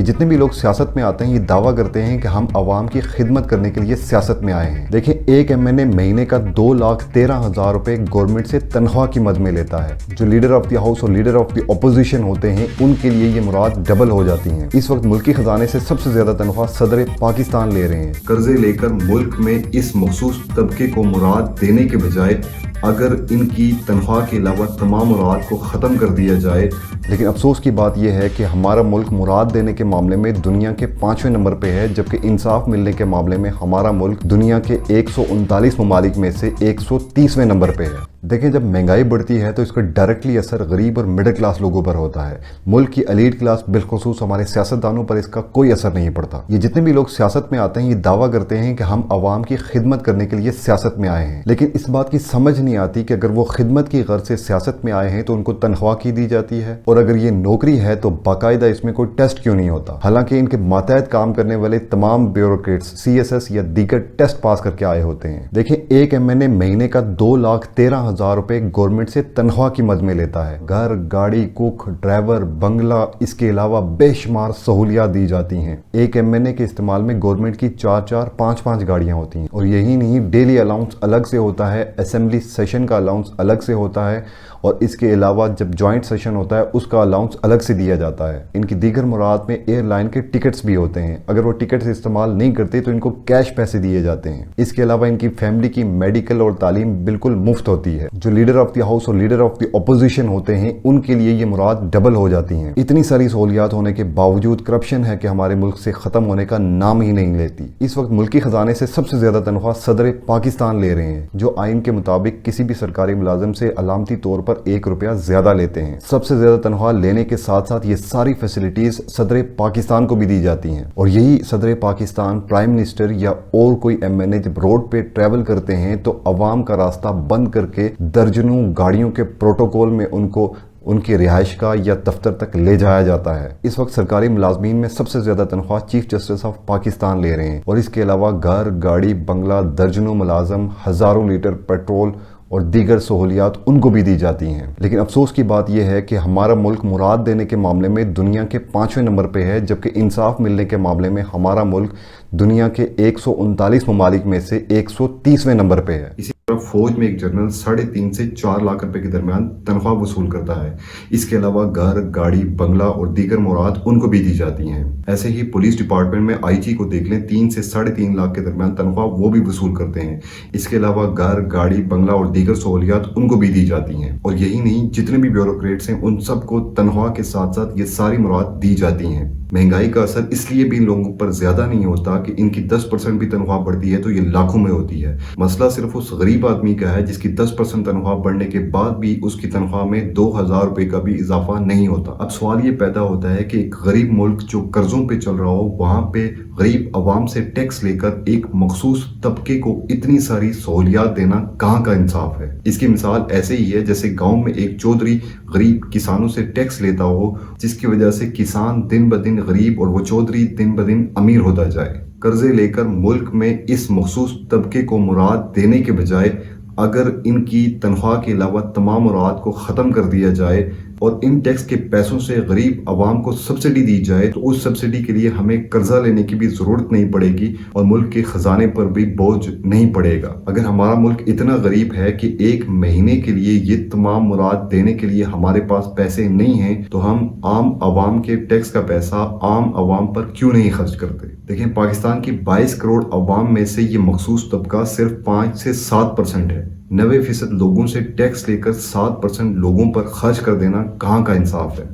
یہ جتنے بھی لوگ سیاست میں آتے ہیں یہ دعویٰ کرتے ہیں کہ ہم عوام کی خدمت کرنے کے لیے سیاست میں آئے ہیں۔ دیکھیں، ایک MNA مہینے کا 2,13,000 روپے گورنمنٹ سے تنخواہ کی مد میں لیتا ہے۔ جو لیڈر آف دی ہاؤس اور لیڈر آف دی اپوزیشن ہوتے ہیں ان کے لیے یہ مراد ڈبل ہو جاتی ہیں۔ اس وقت ملکی خزانے سے سب سے زیادہ تنخواہ صدر پاکستان لے رہے ہیں۔ قرضے لے کر ملک میں اس مخصوص طبقے کو مراد دینے کے بجائے اگر ان کی تنخواہ کے علاوہ تمام مراد کو ختم کر دیا جائے۔ لیکن افسوس کی بات یہ ہے کہ ہمارا ملک مراد دینے کے معاملے میں دنیا کے 5ویں نمبر پہ ہے، جبکہ انصاف ملنے کے معاملے میں ہمارا ملک دنیا کے 139 ممالک میں سے 130ویں نمبر پہ ہے۔ دیکھیں، جب مہنگائی بڑھتی ہے تو اس کا ڈائریکٹلی اثر غریب اور مڈل کلاس لوگوں پر ہوتا ہے۔ ملک کی ایلیٹ کلاس بالخصوص ہمارے سیاستدانوں پر اس کا کوئی اثر نہیں پڑتا۔ یہ جتنے بھی لوگ سیاست میں آتے ہیں یہ دعویٰ کرتے ہیں کہ ہم عوام کی خدمت کرنے کے لیے سیاست میں آئے ہیں، لیکن اس بات کی سمجھ نہیں آتی کہ اگر وہ خدمت کی غرض سے سیاست میں آئے ہیں تو ان کو تنخواہ کی دی جاتی ہے، اور اگر یہ نوکری ہے تو باقاعدہ اس میں کوئی ٹیسٹ کیوں نہیں ہوتا؟ حالانکہ ان کے ماتحت کام کرنے والے تمام بیوروکریٹس CSS یا دیگر ٹیسٹ پاس کر کے آئے ہوتے ہیں۔ دیکھیں، ایک MNA مہینے کا 2,13,000 روپے گورنمنٹ سے تنخواہ کی مد میں لیتا ہے۔ گھر، گاڑی، کوک، ڈرائیور، بنگلہ، اس کے علاوہ بے شمار سہولیات دی جاتی ہیں۔ ایک MNA کے استعمال میں گورنمنٹ کی 4 5 گاڑیاں ہوتی ہیں، اور یہی نہیں، ڈیلی الاؤنس الگ سے ہوتا ہے، اسمبلی سیشن کا الاؤنس الگ سے ہوتا ہے، اور اس کے علاوہ جب جوائنٹ سیشن ہوتا ہے اس کا الاؤنس الگ سے دیا جاتا ہے۔ ان کی دیگر مراد میں ایئر لائن کے ٹکٹس بھی ہوتے ہیں، اگر وہ ٹکٹس استعمال نہیں کرتے تو ان کو کیش پیسے دیے جاتے ہیں۔ اس کے علاوہ ان کی فیملی کی میڈیکل اور تعلیم بالکل مفت ہوتی ہے۔ جو لیڈر آف دی ہاؤس اور لیڈر آف دی اپوزیشن ہوتے ہیں ان کے لیے یہ مراد ڈبل ہو جاتی ہیں۔ اتنی ساری سہولیات ہونے کے باوجود کرپشن ہے کہ ہمارے ملک سے ختم ہونے کا نام ہی نہیں لیتی۔ اس وقت ملکی خزانے سے سب سے زیادہ تنخواہ صدر پاکستان لے رہے ہیں، جو آئین کے مطابق کسی بھی سرکاری ملازم سے علامتی طور پر 1 روپیہ زیادہ لیتے ہیں۔ سب سے زیادہ تنخواہ لینے کے ساتھ ساتھ یہ ساری فیسلٹیز صدر پاکستان کو بھی دی جاتی ہیں، اور یہی صدر پاکستان، پرائم منسٹر یا اور کوئی MNA جب روڈ پہ ٹریول کرتے ہیں تو عوام کا راستہ بند کر کے درجنوں گاڑیوں کے پروٹوکول میں ان کو ان کی رہائش کا یا دفتر تک لے جایا جاتا ہے۔ اس وقت سرکاری ملازمین میں سب سے زیادہ تنخواہ چیف جسٹس آف پاکستان لے رہے ہیں، اور اس کے علاوہ گھر، گاڑی، بنگلہ، درجنوں ملازم، ہزاروں لیٹر پیٹرول اور دیگر سہولیات ان کو بھی دی جاتی ہیں۔ لیکن افسوس کی بات یہ ہے کہ ہمارا ملک مراد دینے کے معاملے میں دنیا کے 5ویں نمبر پہ ہے، جبکہ انصاف ملنے کے معاملے میں ہمارا ملک دنیا کے 139 ممالک میں سے 130ویں نمبر پہ ہے۔ اسی طرح فوج میں ایک جنرل 3.5 سے 4 لاکھ روپے کے درمیان تنخواہ وصول کرتا ہے۔ اس کے علاوہ گھر، گاڑی، بنگلہ اور دیگر مراد ان کو بھی دی جاتی ہیں۔ ایسے ہی پولیس ڈپارٹمنٹ میں IG کو دیکھ لیں، 3 سے 3.5 لاکھ کے درمیان تنخواہ وہ بھی وصول کرتے ہیں۔ اس کے علاوہ گھر، گاڑی، بنگلہ اور دیگر سہولیات ان کو بھی دی جاتی ہیں، اور یہی نہیں، جتنے بھی بیوروکریٹس ہیں ان سب کو تنخواہ کے ساتھ ساتھ یہ ساری مراد دی جاتی ہیں۔ مہنگائی کا اثر اس لیے بھی ان لوگوں پر زیادہ نہیں ہوتا کہ ان کی 10% بھی تنخواہ بڑھتی ہے تو یہ لاکھوں میں ہوتی ہے۔ مسئلہ صرف اس غریب آدمی کا ہے جس کی 10% تنخواہ بڑھنے کے بعد بھی اس کی تنخواہ میں 2,000 روپے کا بھی اضافہ نہیں ہوتا۔ اب سوال یہ پیدا ہوتا ہے کہ ایک غریب ملک جو قرضوں پہ چل رہا ہو، وہاں پہ غریب عوام سے ٹیکس لے کر ایک مخصوص طبقے کو اتنی ساری سہولیات دینا کہاں کا انصاف ہے؟ اس کی مثال ایسے ہی ہے جیسے گاؤں میں ایک چودھری غریب کسانوں سے ٹیکس لیتا ہو، جس کی وجہ سے کسان دن بدن غریب اور وہ چودھری دن بدن امیر ہوتا جائے۔ قرضے لے کر ملک میں اس مخصوص طبقے کو مراد دینے کے بجائے اگر ان کی تنخواہ کے علاوہ تمام مراد کو ختم کر دیا جائے اور ان ٹیکس کے پیسوں سے غریب عوام کو سبسڈی دی جائے تو اس سبسڈی کے لیے ہمیں قرضہ لینے کی بھی ضرورت نہیں پڑے گی اور ملک کے خزانے پر بھی بوجھ نہیں پڑے گا۔ اگر ہمارا ملک اتنا غریب ہے کہ ایک مہینے کے لیے یہ تمام مراد دینے کے لیے ہمارے پاس پیسے نہیں ہیں تو ہم عام عوام کے ٹیکس کا پیسہ عام عوام پر کیوں نہیں خرچ کرتے؟ دیکھیں، پاکستان کی 22 کروڑ عوام میں سے یہ مخصوص طبقہ صرف 5 سے 7% ہے۔ 90% لوگوں سے ٹیکس لے کر 7% لوگوں پر خرچ کر دینا کہاں کا انصاف ہے؟